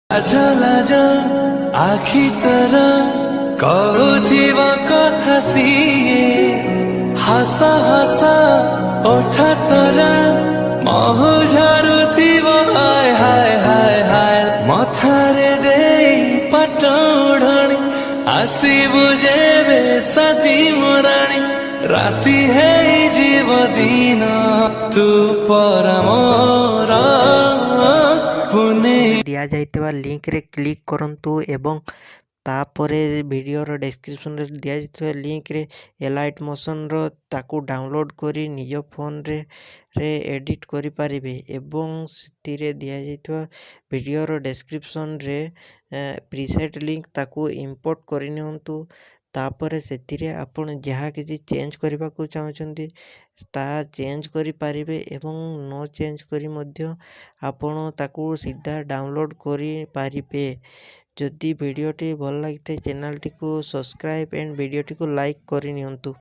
लाजा लाजा आखि तर कहुथिब कथा सिए हसा हसा ओठा तर महु झरुथिब हाय हाय हाय हाय मथारे देई पटौडणी आसिबु जेबे सजी मोराणी राति है जीव दिन तू परमोर पुने दिया जाइतवा लिंक रे क्लिक करंतु एवं तापरे वीडियोर डिस्क्रिप्शन रे दिया जाइतवा लिंक रे एलाइट मोशन रो ताकू डाउनलोड करी निज फोन रे एडिट करि पारिबे एवं सितिरे दिया जाइतवा वीडियोर डिस्क्रिप्शन रे प्रीसेट लिंक ताकू इंपोर्ट करि नियंतु तापरे सेतिरे आपण जहाँ किसी चेंज करबा को चाहउछंती ता चेंज करि पारिबे एवं नो चेंज करी मध्य आपण ताकू सीधा डाउनलोड करि पारिबे। जदि वीडियोटी भल लगिथे चैनल टी को सब्सक्राइब एंड वीडियोटी को लाइक करि नियंतु।